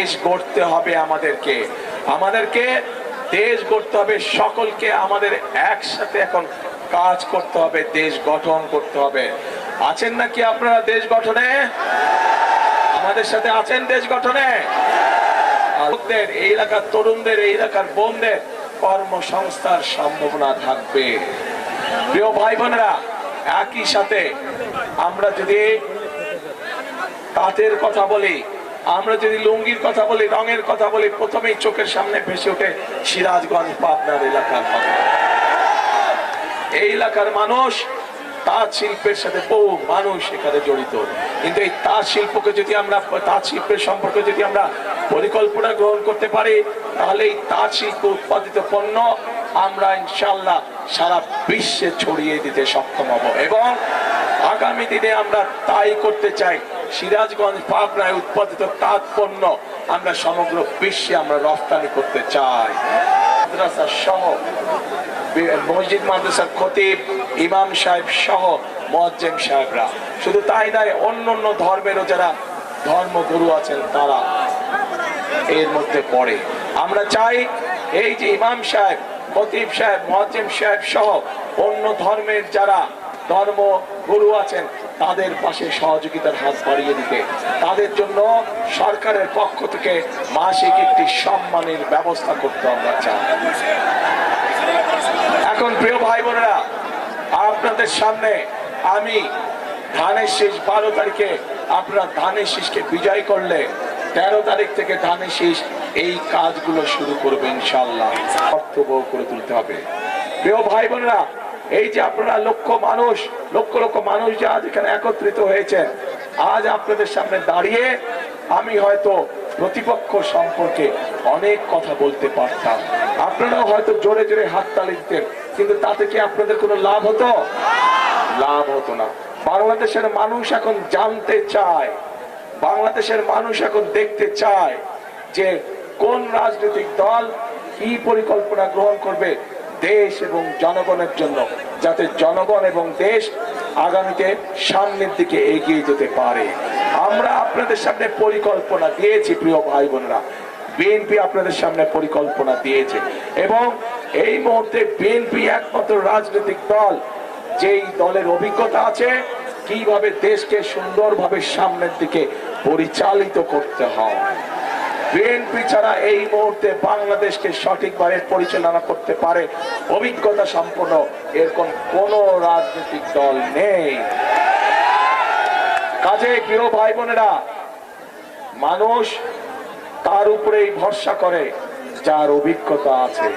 দেশ গড়তে হবে, আমাদেরকে দেশ গড়তে হবে। সকলকে আমাদের একসাথে এখন কাজ করতে হবে, দেশ গঠন করতে হবে। আছেন নাকি আপনারা দেশ গঠনে? আমাদের সাথে আছেন দেশ গঠনে? এই এলাকার তরুণদের, এই এলাকার বোনদের কর্মসংস্থান সম্ভাবনা থাকবে। প্রিয় ভাই বোনেরা, একই সাথে আমরা যদি তাঁতের কথা বলি, আমরা যদি লুঙ্গির কথা বলি, রঙের কথা বলি, প্রথমেই চোখের সামনে ভেসে ওঠে সিরাজগঞ্জ পাবনার এলাকার কথা। এই এলাকার মানুষ তাঁত শিল্পের সাথে বহু মানুষ এখানে জড়িত, কিন্তু এই তাঁত শিল্পকে যদি আমরা, তাঁত শিল্পের সম্পর্কে যদি আমরা পরিকল্পনা গ্রহণ করতে পারি, তাহলে এই তাঁত শিল্প উৎপাদিত পণ্য আমরা ইনশাআল্লাহ সারা বিশ্বে ছড়িয়ে দিতে সক্ষম হব। এবং আগামী দিনে আমরা তাই করতে চাই। সিরাজগঞ্জ পাবনায় উৎপাদিত তাঁত পণ্য আমরা সমগ্র বিশ্বে আমরা রফতানি করতে চাই। মাদ্রাসা সহ, মসজিদ মাদ্রাসার খতিব, ইমাম সাহেব সহ মুয়াজ্জিম সাহেবরা, শুধু তাই নয়, অন্য ধর্মেরও যারা ধর্মগুরু আছেন তারা এর মধ্যে পড়ে। আমরা চাই এই যে ইমাম সাহেব, খতিব সাহেব, মুয়াজ্জিম সাহেব সহ অন্য ধর্মের যারা ধর্মগুরু আছেন তাদের পাশে সহযোগিতার হাত বাড়িয়ে দিতে, তাদের জন্য সরকারের পক্ষ থেকে মাসিক একটি সম্মানের ব্যবস্থা করতে আমরা চাই। এখন প্রিয় ভাই বোনেরা, আপনাদের সামনে আমি ধানের শীষ 12 তারিখে, আপনারা ধানের শীষকে বিজয় করলে 13 তারিখ থেকে ধানের শীষ এই কাজগুলো শুরু করবে ইনশাআল্লাহ। কর্তব্য করে তুলতে হবে। প্রিয় ভাই বোনেরা, এই যে আপনারা লক্ষ লক্ষ মানুষ যে আজ এখানে একত্রিত হয়েছে, আজ আপনাদের সামনে দাঁড়িয়ে আমি হয়তো প্রতিপক্ষ সম্পর্কে অনেক কথা বলতে পারতাম, আপনারাও হয়তো জোরে জোরে হাততালি দিতেন, কিন্তু তাতে কি আপনাদের কোনো লাভ হতো? লাভ হতো না। বাংলাদেশের মানুষ এখন জানতে চায়, বাংলাদেশের মানুষ এখন দেখতে চায় যে কোন রাজনৈতিক দল কি পরিকল্পনা গ্রহণ করবে দেশ এবং জনগণের জন্য, যাতে জনগণ এবং দেশ আগামীতে সামনের দিকে এগিয়ে যেতে পারে। আমরা আপনাদের সামনে পরিকল্পনা দিয়েছি প্রিয় ভাই বোনেরা, বিএনপি আপনাদের সামনে পরিকল্পনা দিয়েছে, এবং এই মুহূর্তে বিএনপি একমাত্র রাজনৈতিক দল যেই দলের অভিজ্ঞতা আছে কিভাবে দেশকে সুন্দরভাবে সামনের দিকে পরিচালিত করতে হয়। বিএনপি ছাড়া এই মুহূর্তে বাংলাদেশকে সঠিকভাবে পরিচালনা করতে পারে অভিজ্ঞতা সম্পন্ন এরকম কোন রাজনৈতিক দল নেই। কাজেই প্রিয় ভাই বোনেরা, মানুষ তার উপরেই ভরসা করে যার অভিজ্ঞতা আছে।